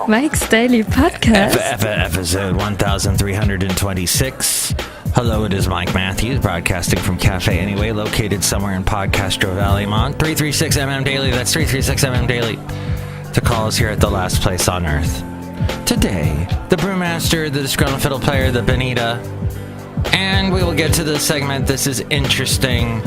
Mike's Daily Podcast. Episode 1326. Hello, it is Mike Matthews, broadcasting from Café Anyway, located somewhere in Podcastro Valley, Mont. 336mm Daily, that's 336mm Daily, to call us here at the last place on Earth. Today, the Brewmaster, the Disgruntled Fiddle Player, the Benita, and we will get to the segment, This is Interesting,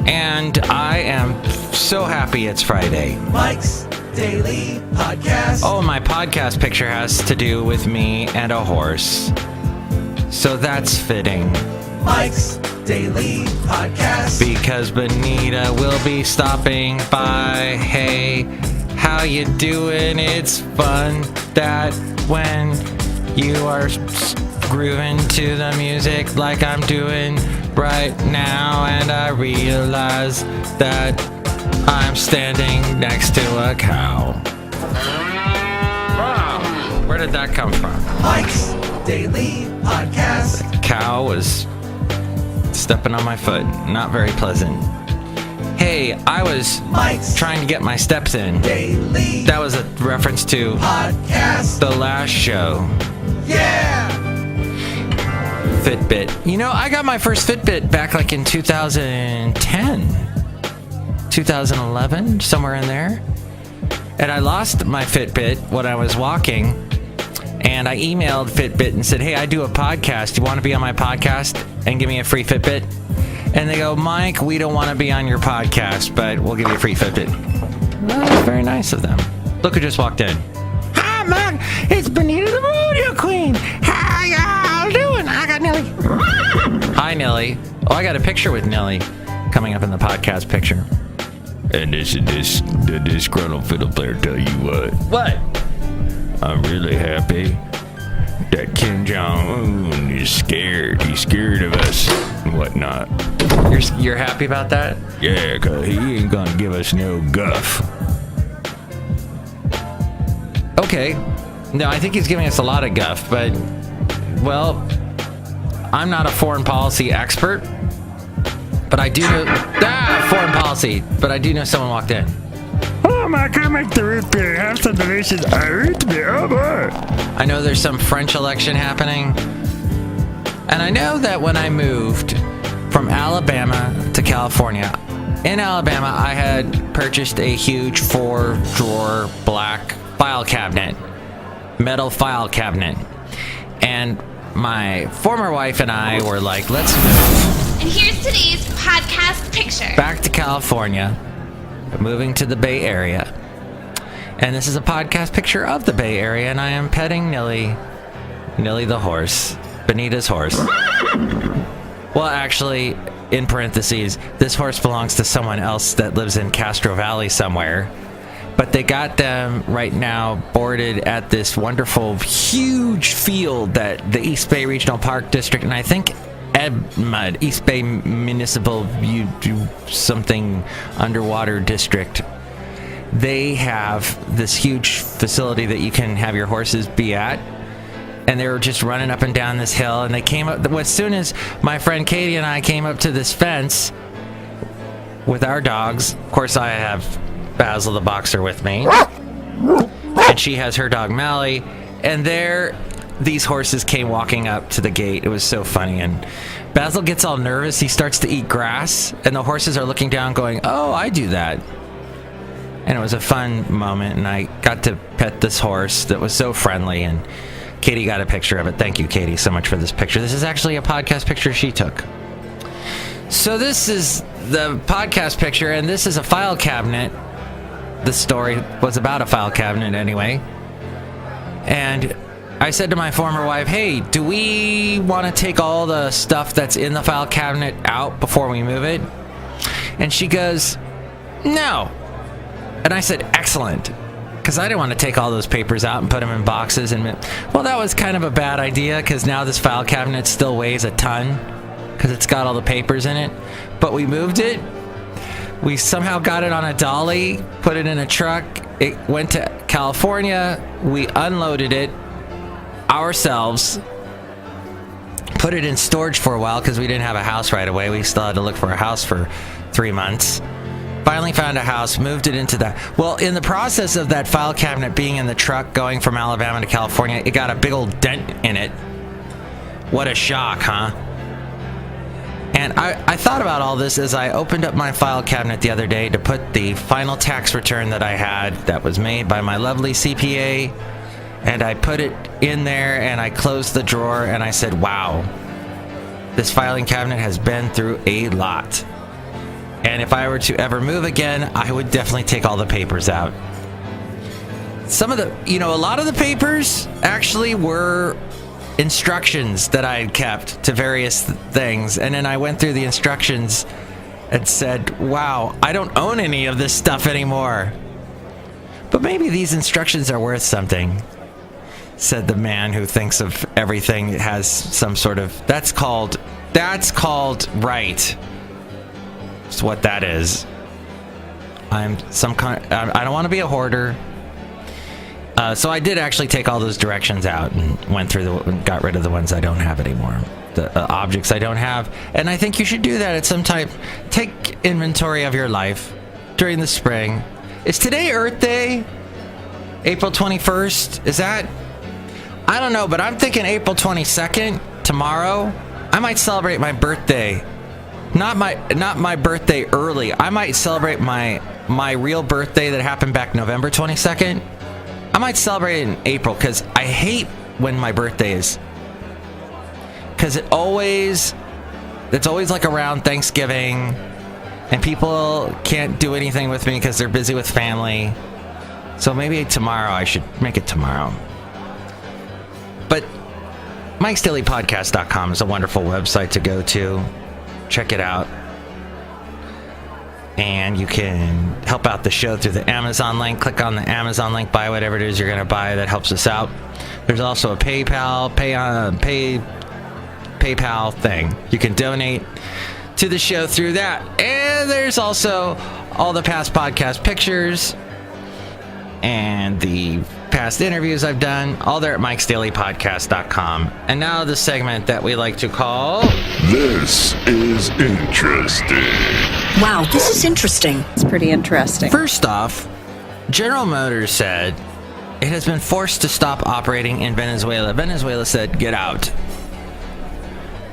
and I am so happy it's Friday. Mike's Daily Podcast. Oh, my podcast picture has to do with me and a horse. So that's fitting. Mike's Daily Podcast. Because Benita will be stopping by. Hey, how you doing? It's fun that when you are grooving to the music like I'm doing right now, and I realize that I'm standing next to a cow. Wow, where did that come from? Mike's Daily Podcast. The cow was stepping on my foot. Not very pleasant. Hey, I was trying to get my steps in. Daily. That was a reference to Podcast. the last show. Yeah. Fitbit. You know, I got my first Fitbit back like in 2010. 2011, somewhere in there. And I lost my Fitbit when I was walking. And I emailed Fitbit and said, hey, I do a podcast. Do you want to be on my podcast and give me a free Fitbit? And they go, Mike, we don't want to be on your podcast, but we'll give you a free Fitbit. Well, that was very nice of them. Look who just walked in. Hi, Mike. It's Benita the Rodeo Queen. How y'all doing? I got Nelly. Hi, Nelly. Oh, I got a picture with Nelly coming up in the podcast picture. And this is the Disgruntled Fiddle Player tell you what. What? I'm really happy that Kim Jong-un is scared. He's scared of us and whatnot. You're happy about that? Yeah, because he ain't gonna give us no guff. Okay. No, I think he's giving us a lot of guff, but, well, I'm not a foreign policy expert, but I do know... foreign policy, but I do know someone walked in. Oh my God, make the root beer. Have some delicious root beer. Oh boy. I know there's some French election happening. And I know that when I moved from Alabama to California, in Alabama, I had purchased a huge 4-drawer black file cabinet, metal file cabinet. And my former wife and I were like, let's move. And here's today's podcast picture. Back to California. Moving to the Bay Area. And this is a podcast picture of the Bay Area, and I am petting Nelly the horse, Benita's horse. Well, actually, in parentheses, this horse belongs to someone else that lives in Castro Valley somewhere. But they got them right now boarded at this wonderful, huge field that the East Bay Regional Park District, and I think EBMUD, East Bay Municipal something underwater district. They have this huge facility that you can have your horses be at. And they were just running up and down this hill. And they came up, as soon as my friend Katie and I came up to this fence with our dogs. Of course, I have Basil the boxer with me. And she has her dog Mally. And these horses came walking up to the gate. It was so funny. And Basil gets all nervous. He starts to eat grass. And the horses are looking down going, oh, I do that. And it was a fun moment. And I got to pet this horse that was so friendly. And Katie got a picture of it. Thank you, Katie, so much for this picture. This is actually a podcast picture she took. So this is the podcast picture. And this is a file cabinet. This story was about a file cabinet anyway. And I said to my former wife, hey, do we want to take all the stuff that's in the file cabinet out before we move it? And she goes, no. And I said, excellent. Because I didn't want to take all those papers out and put them in boxes. And well, that was kind of a bad idea because now this file cabinet still weighs a ton because it's got all the papers in it. But we moved it. We somehow got it on a dolly, put it in a truck. It went to California. We unloaded it ourselves, put it in storage for a while because we didn't have a house right away. We still had to look for a house for 3 months. finally found a house, moved it into that. Well, in the process of that file cabinet being in the truck going from Alabama to California, it got a big old dent in it. What a shock, huh? And I thought about all this as I opened up my file cabinet the other day to put the final tax return that I had that was made by my lovely CPA, and I put it in there and I closed the drawer and I said, wow, this filing cabinet has been through a lot. And if I were to ever move again, I would definitely take all the papers out. Some of the, a lot of the papers actually were instructions that I had kept to various things. And then I went through the instructions and said, wow, I don't own any of this stuff anymore. But maybe these instructions are worth something, said the man who thinks of everything has some sort of, that's called right. That's what that is. I don't want to be a hoarder. So I did actually take all those directions out and went through got rid of the ones I don't have anymore. The objects I don't have. And I think you should do that at some time. Take inventory of your life during the spring. Is today Earth Day? April 21st? Is that? I don't know, but I'm thinking April 22nd, tomorrow. I might celebrate my birthday. Not my birthday early. I might celebrate my real birthday that happened back November 22nd. I might celebrate it in April because I hate when my birthday is. Because it's always like around Thanksgiving, and people can't do anything with me because they're busy with family. So maybe tomorrow I should make it tomorrow. But Mike'sDailyPodcast.com is a wonderful website to go to. Check it out. And you can help out the show through the Amazon link. Click on the Amazon link, buy whatever it is you're going to buy. That helps us out. There's also a PayPal thing. You can donate to the show through that. And there's also all the past podcast pictures and the past interviews I've done, all there at Mike'sDailyPodcast.com. And now the segment that we like to call This is Interesting. Wow, this is interesting. It's pretty interesting. First off, General Motors said it has been forced to stop operating in Venezuela. Venezuela said, get out.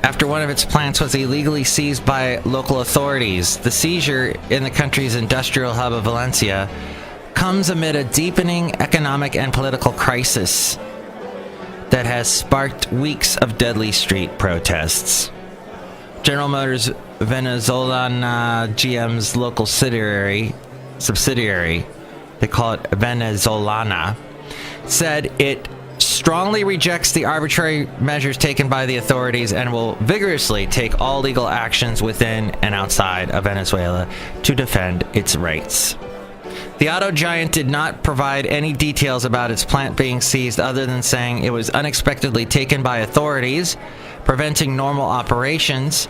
After one of its plants was illegally seized by local authorities. The seizure in the country's industrial hub of Valencia comes amid a deepening economic and political crisis that has sparked weeks of deadly street protests. General Motors Venezuelan GM's local subsidiary, they call it Venezolana, said it strongly rejects the arbitrary measures taken by the authorities and will vigorously take all legal actions within and outside of Venezuela to defend its rights. The auto giant did not provide any details about its plant being seized other than saying it was unexpectedly taken by authorities, preventing normal operations.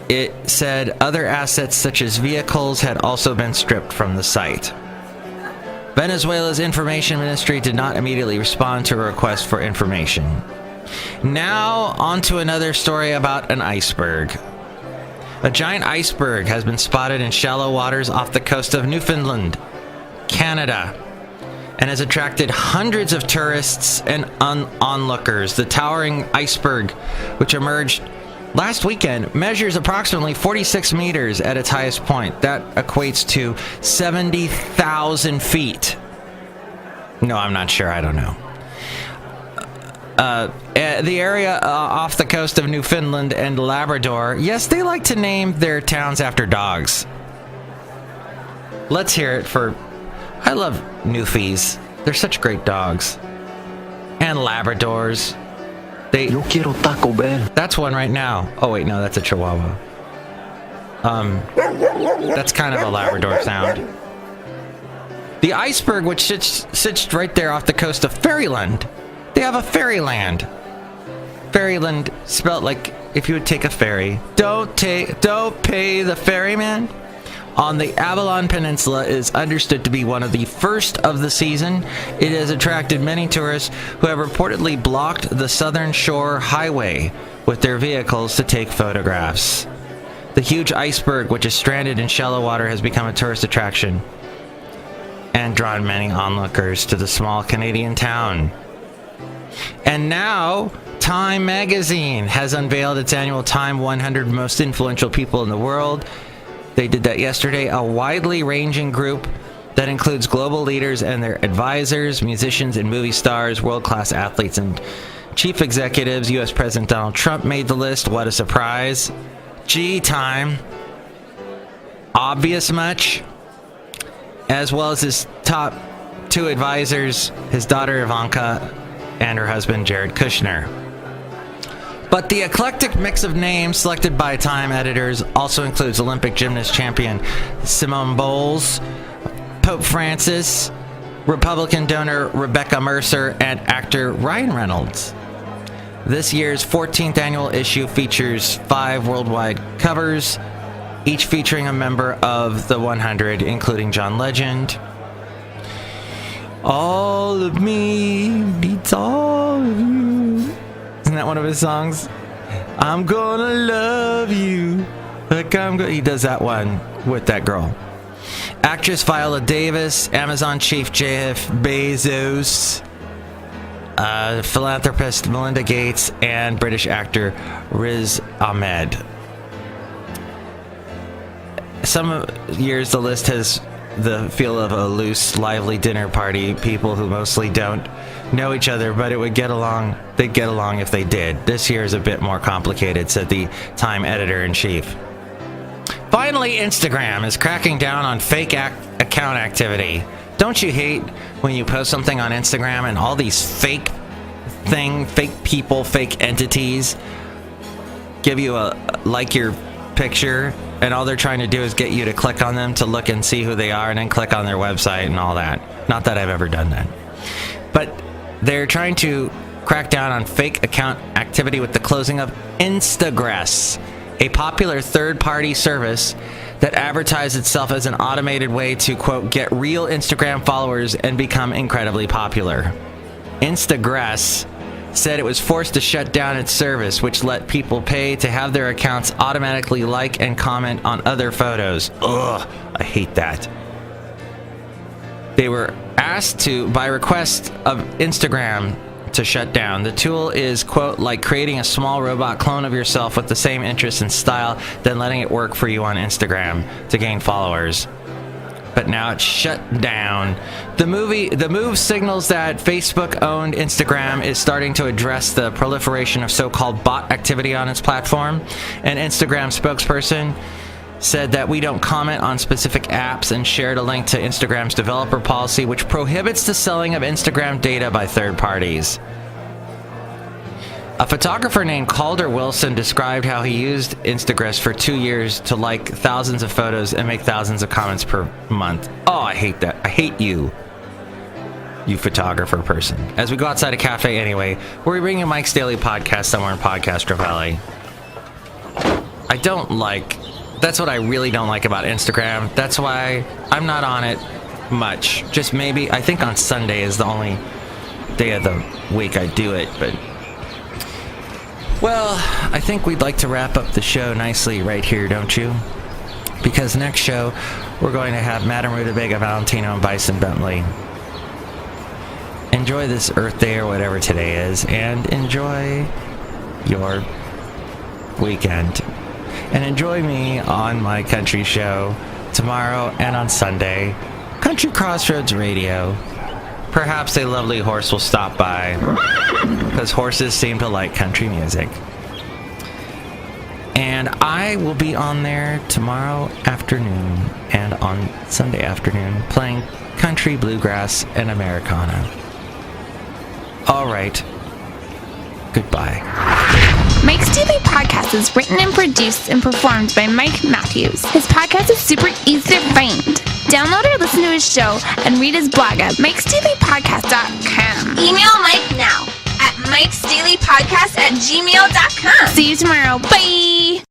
It said other assets such as vehicles had also been stripped from the site. Venezuela's information ministry did not immediately respond to a request for information. Now, on to another story about an iceberg. A giant iceberg has been spotted in shallow waters off the coast of Newfoundland, Canada, and has attracted hundreds of tourists and onlookers. The towering iceberg, which emerged last weekend, measures approximately 46 meters at its highest point. That equates to 70,000 feet. No, I'm not sure. I don't know. The area off the coast of Newfoundland and Labrador, yes, they like to name their towns after dogs. Let's hear it for... I love Newfies. They're such great dogs. And Labradors. Yo quiero Taco Bell. That's one right now. Oh, wait, no, that's a Chihuahua. That's kind of a Labrador sound. The iceberg, which sits right there off the coast of Fairyland. They have a fairyland. Fairyland spelled like if you would take a ferry. Don't pay the ferryman. On the Avalon Peninsula is understood to be one of the first of the season. It has attracted many tourists who have reportedly blocked the Southern Shore Highway with their vehicles to take photographs. The huge iceberg, which is stranded in shallow water, has become a tourist attraction and drawn many onlookers to the small Canadian town. And now, Time magazine has unveiled its annual Time 100 Most Influential People in the World. They did that yesterday. A widely ranging group that includes global leaders and their advisors, musicians and movie stars, world-class athletes and chief executives. U.S. President Donald Trump made the list. What a surprise. Gee, Time. Obvious much? As well as his top two advisors, his daughter Ivanka and her husband Jared Kushner. But the eclectic mix of names selected by Time editors also includes Olympic gymnast champion Simone Biles, Pope Francis, Republican donor Rebecca Mercer, and actor Ryan Reynolds. This year's 14th annual issue features 5 worldwide covers, each featuring a member of the 100, including John Legend. All of me needs all of you. Isn't that one of his songs? I'm gonna love you like I'm gonna... He does that one with that girl. Actress Viola Davis, Amazon chief Jeff Bezos, philanthropist Melinda Gates, and British actor Riz Ahmed. Some years the list has the feel of a loose, lively dinner party, people who mostly don't know each other, but it would get along. They'd get along if they did. This year is a bit more complicated, said the Time editor-in-chief. Finally, Instagram is cracking down on fake account activity. Don't you hate when you post something on Instagram and all these fake people, fake entities give you a like your picture, and all they're trying to do is get you to click on them to look and see who they are and then click on their website and all that. Not that I've ever done that. But they're trying to crack down on fake account activity with the closing of Instagress, a popular third-party service that advertised itself as an automated way to, quote, get real Instagram followers and become incredibly popular. Instagress said it was forced to shut down its service, which let people pay to have their accounts automatically like and comment on other photos. Ugh, I hate that. They were asked to, by request of Instagram, to shut down. The tool is, quote, like creating a small robot clone of yourself with the same interests and style, then letting it work for you on Instagram to gain followers. But now it's shut down. The move signals that Facebook-owned Instagram is starting to address the proliferation of so-called bot activity on its platform. An Instagram spokesperson said that we don't comment on specific apps and shared a link to Instagram's developer policy, which prohibits the selling of Instagram data by third parties. A photographer named Calder Wilson described how he used Instagram for 2 years to like thousands of photos and make thousands of comments per month. Oh, I hate that. I hate you photographer person. As we go outside a Café Anyway, we're bringing Mike's Daily Podcast somewhere in Podcast Valley. That's what I really don't like about Instagram. That's why I'm not on it much. Just maybe, I think on Sunday is the only day of the week I do it, but... Well, I think we'd like to wrap up the show nicely right here, don't you? Because next show, we're going to have Madame Rootabega, Valentino, and Bison Bentley. Enjoy this Earth Day or whatever today is, and enjoy your weekend. And enjoy me on my country show tomorrow and on Sunday, Country Crossroads Radio. Perhaps a lovely horse will stop by, because horses seem to like country music. And I will be on there tomorrow afternoon and on Sunday afternoon playing country, bluegrass, and Americana. All right. Goodbye. Mike's Daily Podcast is written and produced and performed by Mike Matthews. His podcast is super easy to find. Download or listen to his show and read his blog at mikesdailypodcast.com. Email Mike now at mikesdailypodcast@gmail.com. See you tomorrow. Bye!